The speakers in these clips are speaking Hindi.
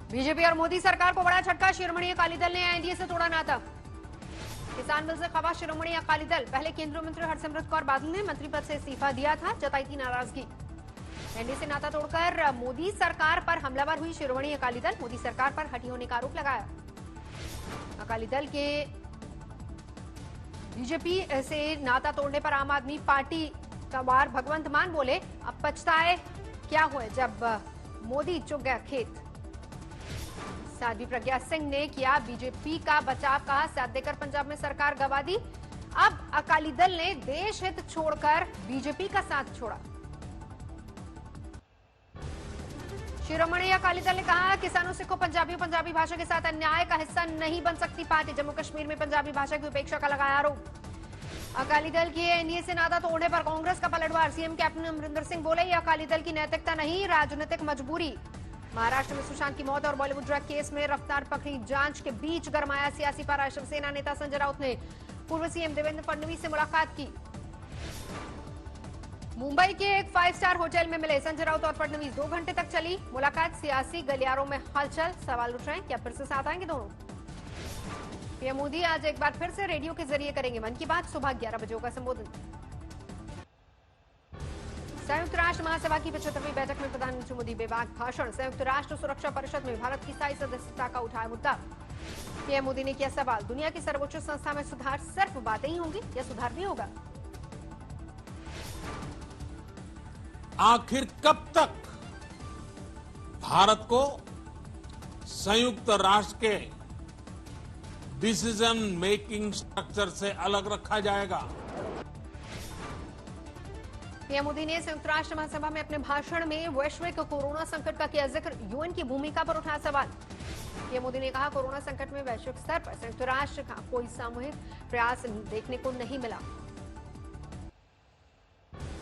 बीजेपी और मोदी सरकार को बड़ा झटका, शिरोमणि अकाली दल ने एनडीए से तोड़ा नाता। किसान बिल से खफा शिरोमणि अकाली दल, पहले केंद्रीय मंत्री हरसिमरत कौर बादल ने मंत्री पद से इस्तीफा दिया था, जताई थी नाराजगी। एनडीए से नाता तोड़कर मोदी सरकार पर हमलावर हुई शिरोमणि अकाली दल, मोदी सरकार पर हटी होने का आरोप लगाया। अकाली दल के बीजेपी से नाता तोड़ने पर आम आदमी पार्टी कमार भगवंत मान बोले, अब पछताए क्या हुए जब मोदी चुग गया खेत। साध्वी प्रज्ञा सिंह ने किया बीजेपी का बचाव, कहा साथ देकर पंजाब में सरकार गंवा दी। अब अकाली दल ने देश हित छोड़कर बीजेपी का साथ छोड़ा। शिरोमणि अकाली दल ने कहा किसानों सिखों पंजाबियों पंजाबी भाषा के साथ अन्याय का हिस्सा नहीं बन सकती पार्टी। जम्मू कश्मीर में पंजाबी भाषा की उपेक्षा का लगाया आरोप। अकाली दल की एनडीए से नाता तोड़ने पर कांग्रेस का पलटवार, सीएम कैप्टन अमरिंदर सिंह बोले ये अकाली दल की नैतिकता नहीं, राजनीतिक मजबूरी। महाराष्ट्र में सुशांत की मौत और बॉलीवुड ड्रग केस में रफ्तार पकड़ी, जांच के बीच गरमाया सियासी पारा। शिवसेना नेता संजय राउत ने पूर्व सीएम देवेंद्र फडणवीस से मुलाकात की। मुंबई के एक 5 स्टार होटल में मिले संजय राउत और फडणवीस, 2 घंटे तक चली मुलाकात। सियासी गलियारों में हलचल, सवाल उठ रहे हैं क्या फिर से साथ आएंगे दोनों। पीएम मोदी आज एक बार फिर से रेडियो के जरिए करेंगे मन की बात, सुबह 11 बजे होगा संबोधन। संयुक्त राष्ट्र महासभा की 75वीं बैठक में प्रधानमंत्री मोदी बेबाक भाषण। संयुक्त राष्ट्र सुरक्षा परिषद में भारत की स्थायी सदस्यता का उठाया मुद्दा। पीएम मोदी ने किया सवाल, दुनिया की सर्वोच्च संस्था में सुधार सिर्फ बातें ही होंगी या सुधार भी होगा। आखिर कब तक भारत को संयुक्त राष्ट्र के डिसीजन मेकिंग स्ट्रक्चर से अलग रखा जाएगा। पीएम मोदी ने संयुक्त राष्ट्र महासभा में अपने भाषण में वैश्विक कोरोना संकट का किया जिक्र, यूएन की भूमिका पर उठाया सवाल। पीएम मोदी ने कहा कोरोना संकट में वैश्विक स्तर पर संयुक्त राष्ट्र का कोई सामूहिक प्रयास देखने को नहीं मिला।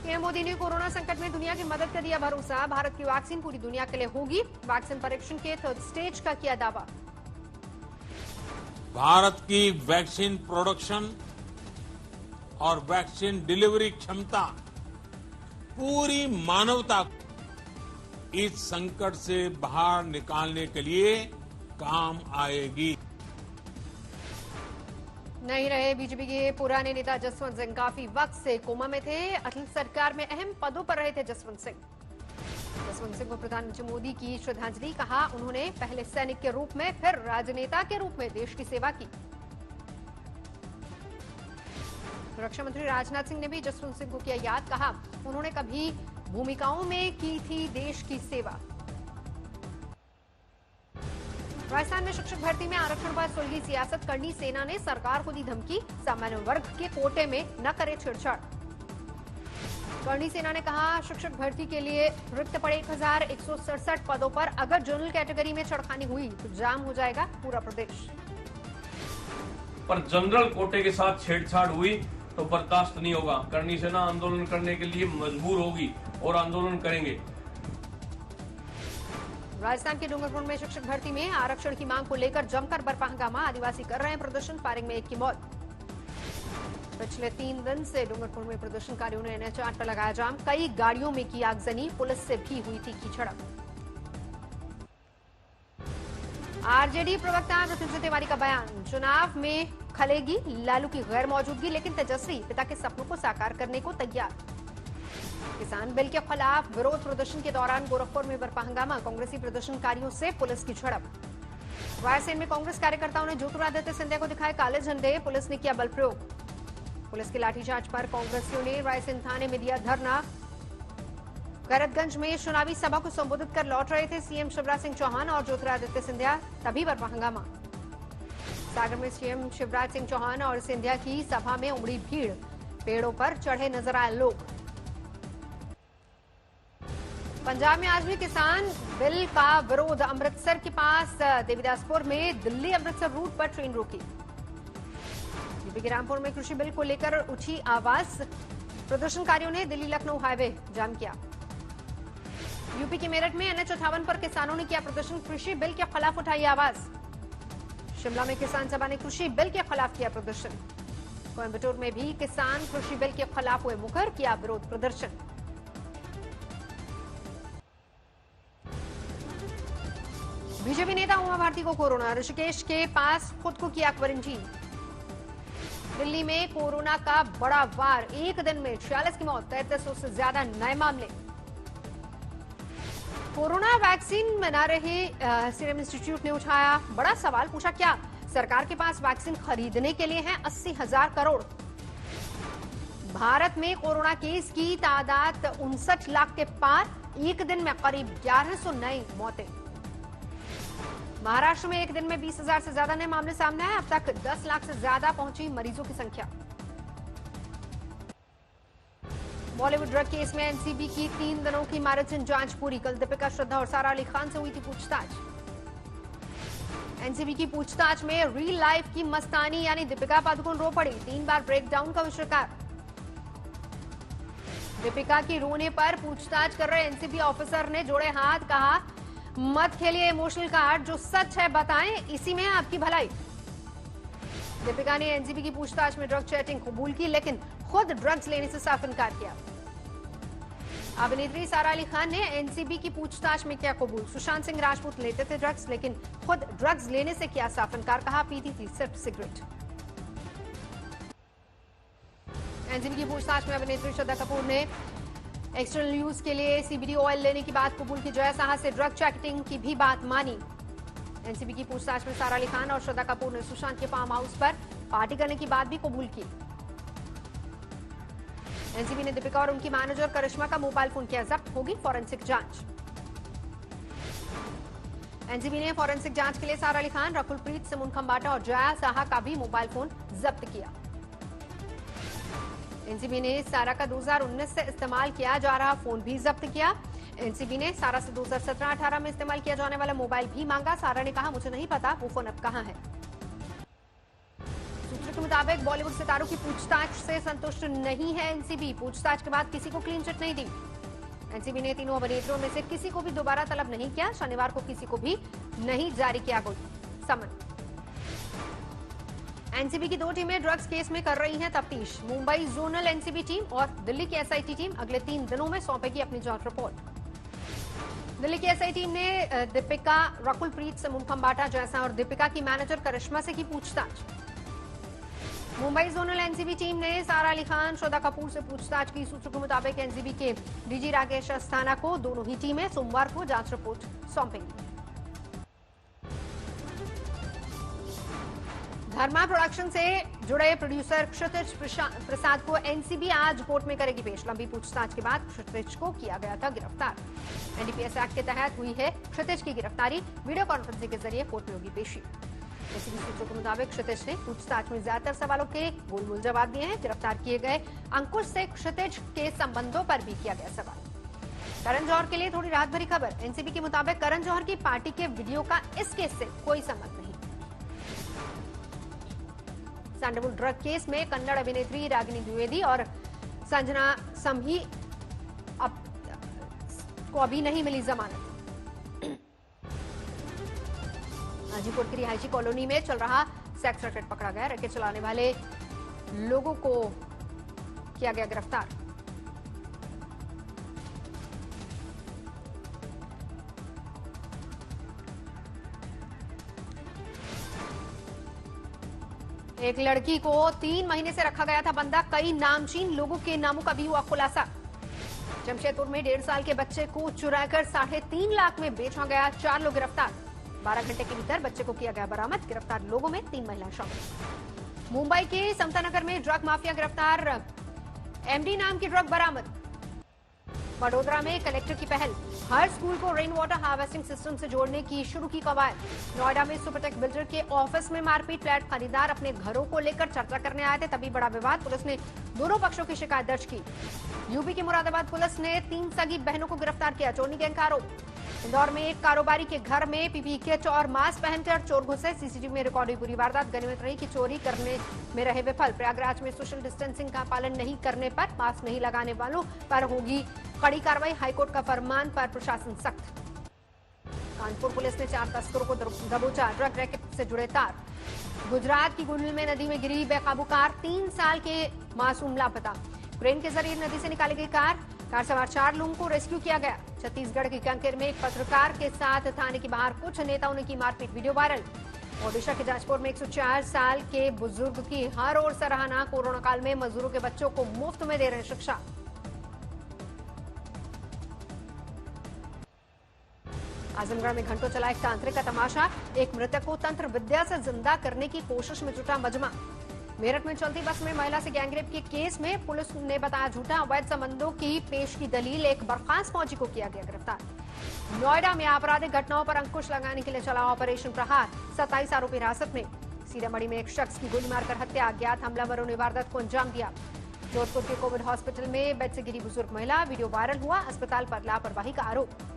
पीएम मोदी ने कोरोना संकट में दुनिया की मदद का दिया भरोसा, भारत की वैक्सीन पूरी दुनिया के लिए होगी। वैक्सीन परीक्षण के 3rd स्टेज का किया दावा। भारत की वैक्सीन प्रोडक्शन और वैक्सीन डिलीवरी क्षमता पूरी मानवता को इस संकट से बाहर निकालने के लिए काम आएगी। नहीं रहे बीजेपी के पुराने नेता जसवंत सिंह, काफी वक्त से कोमा में थे। अटल सरकार में अहम पदों पर रहे थे जसवंत सिंह। जसवंत सिंह को प्रधानमंत्री मोदी की श्रद्धांजलि, कहा उन्होंने पहले सैनिक के रूप में फिर राजनेता के रूप में देश की सेवा की। रक्षा मंत्री राजनाथ सिंह ने भी जसवंत सिंह को किया याद, कहा उन्होंने कभी भूमिकाओं में की थी देश की सेवा। राजस्थान में शिक्षक भर्ती में आरक्षण पर सुलझी सियासत, करनी सेना ने सरकार को दी धमकी, सामान्य वर्ग के कोटे में न करे छेड़छाड़। करनी सेना ने कहा शिक्षक भर्ती के लिए रिक्त पड़े 1167 पदों पर अगर जनरल कैटेगरी में छेड़खानी हुई तो जाम हो जाएगा पूरा प्रदेश। पर जनरल कोटे के साथ छेड़छाड़ हुई तो बर्दाश्त नहीं होगा। करनी सेना आंदोलन करने के लिए मजबूर होगी और आंदोलन करेंगे। राजस्थान के डूंगरपुर में शिक्षक भर्ती में आरक्षण की मांग को लेकर जमकर बरपा हंगामा, आदिवासी कर रहे हैं प्रदर्शन, फायरिंग में एक की मौत। पिछले 3 दिन से डूंगरपुर में प्रदर्शनकारियों ने NH8 पर लगाया जाम, कई गाड़ियों में की आगजनी, पुलिस से भी हुई तीखी झड़प। आरजेडी प्रवक्ता मृत्युंजय तिवारी का बयान, चुनाव में खलेगी लालू की गैर मौजूदगी, लेकिन तेजस्वी पिता के सपनों को साकार करने को तैयार। किसान बिल के खिलाफ विरोध प्रदर्शन के दौरान गोरखपुर में बरपा हंगामा, कांग्रेसी प्रदर्शनकारियों से पुलिस की झड़प। रायसेन में कांग्रेस कार्यकर्ताओं ने ज्योतिरादित्य सिंधिया को दिखाए काले झंडे, पुलिस ने किया बल प्रयोग। पुलिस की लाठीचार्ज पर कांग्रेसियों ने रायसेन थाने में दिया धरना। गैरतगंज में चुनावी सभा को संबोधित कर लौट रहे थे सीएम शिवराज सिंह चौहान और ज्योतिरादित्य सिंधिया, तभी बरपा हंगामा। सागर में सीएम शिवराज सिंह चौहान और सिंधिया की सभा में उमड़ी भीड़, पेड़ों पर चढ़े नजर आए लोग। पंजाब में आज भी किसान बिल का विरोध, अमृतसर के पास देवीदासपुर में दिल्ली अमृतसर रूट पर ट्रेन रोकी। यूपी के रामपुर में कृषि बिल को लेकर उठी आवाज, प्रदर्शनकारियों ने दिल्ली लखनऊ हाईवे जाम किया। यूपी के मेरठ में NH58 पर किसानों ने किया प्रदर्शन, कृषि बिल के खिलाफ उठाई आवाज। शिमला में किसान सभा ने कृषि बिल के खिलाफ किया प्रदर्शन। कोयंबटूर में भी किसान कृषि बिल के खिलाफ हुए मुखर, किया विरोध प्रदर्शन। बीजेपी नेता उमा भारती को कोरोना, ऋषिकेश के पास खुद को किया क्वारंटीन। दिल्ली में कोरोना का बड़ा वार, एक दिन में 46 की मौत, 3300 से ज्यादा नए मामले। कोरोना वैक्सीन बना रहे सीरम इंस्टीट्यूट ने उठाया बड़ा सवाल, पूछा क्या सरकार के पास वैक्सीन खरीदने के लिए है 80,000 करोड़। भारत में कोरोना केस की तादाद 59 लाख के पार, एक दिन में करीब 1100 नई मौतें। महाराष्ट्र में एक दिन में 20,000 से ज्यादा नए मामले सामने आए, अब तक 10 लाख से ज्यादा पहुंची मरीजों की संख्या। बॉलीवुड ड्रग केस में एनसीबी की 3 दिनों की मैराथन जांच पूरी। कल दीपिका, श्रद्धा और सारा अली खान से हुई थी पूछताछ। एनसीबी की पूछताछ में रियल लाइफ की मस्तानी यानी दीपिका पादुकोण रो पड़ी, 3 बार ब्रेकडाउन का शिकार। दीपिका की रोने पर पूछताछ कर रहे एनसीबी ऑफिसर ने जोड़े हाथ, कहा मत खेलिए इमोशनल कार्ड, जो सच है बताएं, इसी में है आपकी भलाई। दीपिका ने एनसीबी की पूछताछ में ड्रग चैटिंग कबूल की, लेकिन खुद ड्रग्स लेने से साफ इनकार किया। अभिनेत्री सारा अली खान ने एनसीबी की पूछताछ में किया कबूल, सुशांत सिंह राजपूत लेते थे ड्रग्स, लेकिन खुद ड्रग्स लेने से किया साफ इनकार, कहा पीती थी सिर्फ सिगरेट। एनसीबी की पूछताछ में अभिनेत्री श्रद्धा कपूर ने एक्सटर्नल यूज के लिए सीबीडी ऑयल लेने की बात कबूल की, जया साहा से ड्रग चैटिंग की भी बात मानी। एनसीबी की पूछताछ में सारा अली खान और श्रद्धा कपूर ने सुशांत के फार्म हाउस पर पार्टी करने की बात भी कबूल की। एनसीबी ने दीपिका और उनकी मैनेजर करिश्मा का मोबाइल फोन किया जब्त, होगी फॉरेंसिक जांच। एनसीबी ने फॉरेंसिक जांच के लिए सारा अली खान, रकुलप्रीत सिंह खंबाटा और जया साहा का भी मोबाइल फोन जब्त किया। एनसीबी ने सारा का 2019 से इस्तेमाल किया जा रहा फोन भी जब्त किया। एनसीबी ने सारा से 2017-18 में इस्तेमाल किया जाने वाला मोबाइल भी मांगा। सारा ने कहा मुझे नहीं पता वो फोन अब कहां है। सूत्रों के मुताबिक बॉलीवुड सितारों की पूछताछ से संतुष्ट नहीं है एनसीबी, पूछताछ के बाद किसी को क्लीन चिट नहीं दी। एनसीबी ने तीनों अभिनेत्रियों में से किसी को भी दोबारा तलब नहीं किया। शनिवार को किसी को भी नहीं जारी किया कोई समन। एनसीबी की 2 टीमें ड्रग्स केस में कर रही हैं तफ्तीश। मुंबई जोनल एनसीबी टीम और दिल्ली की एसआईटी टीम अगले 3 दिनों में सौंपेगी अपनी जांच रिपोर्ट। दिल्ली की एसआई टीम ने दीपिका, रकुलप्रीत सिंह खंबाटा जैसा और दीपिका की मैनेजर करिश्मा से की पूछताछ। मुंबई जोनल एनसीबी टीम ने सारा अली खान, श्रद्धा कपूर से पूछताछ की। सूत्रों के मुताबिक एनसीबी के डीजी राकेश अस्थाना को दोनों ही टीमें सोमवार को जांच रिपोर्ट सौंपेंगी। धर्मा प्रोडक्शन से जुड़े प्रोड्यूसर क्षितिज प्रसाद को एनसीबी आज कोर्ट में करेगी पेश। लंबी पूछताछ के बाद क्षितिज को किया गया था गिरफ्तार। एनडीपीएस एक्ट के तहत हुई है क्षितिज की गिरफ्तारी। वीडियो कॉन्फ्रेंसिंग के जरिए कोर्ट में होगी पेशी। एनसीबी सूत्रों के मुताबिक क्षितिज ने पूछताछ में ज्यादातर सवालों के गोल-मोल जवाब दिए हैं। गिरफ्तार किए गए अंकुश से क्षितिज के संबंधों पर भी किया गया सवाल। करण जौहर के लिए थोड़ी राहत भरी खबर। एनसीबी के मुताबिक करण जौहर की पार्टी के वीडियो का इस केस से कोई संबंध नहीं। सैंडलवुड ड्रग केस में कन्नड़ अभिनेत्री रागिनी द्विवेदी और संजना समही को अभी नहीं मिली जमानत। हाजीपुर की रिहायशी कॉलोनी में चल रहा सेक्स रैकेट पकड़ा गया। रैकेट चलाने वाले लोगों को किया गया गिरफ्तार। एक लड़की को 3 महीने से रखा गया था बंदा, कई नामचीन लोगों के नामों का भी हुआ खुलासा। जमशेदपुर में 1.5 साल के बच्चे को चुराकर 3.5 लाख में बेचा गया, 4 लोग गिरफ्तार। 12 घंटे के भीतर बच्चे को किया गया बरामद। गिरफ्तार लोगों में 3 महिलाएं शामिल। मुंबई के समतानगर में ड्रग माफिया गिरफ्तार, एमडी नाम की ड्रग बरामद। वडोदरा में कलेक्टर की पहल, हर स्कूल को रेन वाटर हार्वेस्टिंग सिस्टम से जोड़ने की शुरू की कवायद। नोएडा में सुपरटेक बिल्डर के ऑफिस में मारपीट, फ्लैट खरीदार अपने घरों को लेकर चर्चा करने आए थे, तभी बड़ा विवाद। पुलिस ने दोनों पक्षों की शिकायत दर्ज की। यूपी के मुरादाबाद पुलिस ने 3 सगी बहनों को गिरफ्तार किया, चोरी गैंग का आरोप। इंदौर में एक कारोबारी के घर में पीपीई किट और मास्क पहनकर चोर घुसे, सीसीटीवी में रिकॉर्ड हुई पूरी वारदात। गनीमत रही कि चोरी करने में रहे विफल। प्रयागराज में सोशल डिस्टेंसिंग का पालन नहीं करने पर, मास्क नहीं लगाने वालों पर होगी कड़ी कार्रवाई, हाईकोर्ट का फरमान पर प्रशासन सख्त। कानपुर पुलिस ने 4 तस्करों को दबोचा, ड्रग रैकेट से जुड़े तार। गुजरात की गुंडल में नदी में गिरी बेकाबू कार, 3 साल के मासूम लापता। क्रेन के जरिए नदी से निकाली गई कार सवार 4 लोगों को रेस्क्यू किया गया। छत्तीसगढ़ के कांकेर में एक पत्रकार के साथ थाने के बाहर कुछ नेताओं ने की मारपीट, वीडियो वायरल। ओडिशा के जाजपुर में 104 साल के बुजुर्ग की हर ओर सराहना, कोरोना काल में मजदूरों के बच्चों को मुफ्त में दे रहे हैं शिक्षा। आजमगढ़ में घंटों चला एक तांत्रिक का तमाशा, एक मृतक को तंत्र विद्या से जिंदा करने की कोशिश में जुटा मजमा। मेरठ में चलती बस में महिला से गैंगरेप के केस में पुलिस ने बताया झूठा, अवैध संबंधों की पेश की दलील, एक बर्खास्त फौजी को किया गया गिरफ्तार। नोएडा में आपराधिक घटनाओं पर अंकुश लगाने के लिए चला ऑपरेशन प्रहार, 27 आरोपी हिरासत में। सीतामढ़ी में एक शख्स की गोली मारकर हत्या, अज्ञात हमलावरों ने वारदात को अंजाम दिया। जोधपुर के कोविड हॉस्पिटल में बेड से गिरी बुजुर्ग महिला, वीडियो वायरल हुआ, अस्पताल पर लापरवाही का आरोप।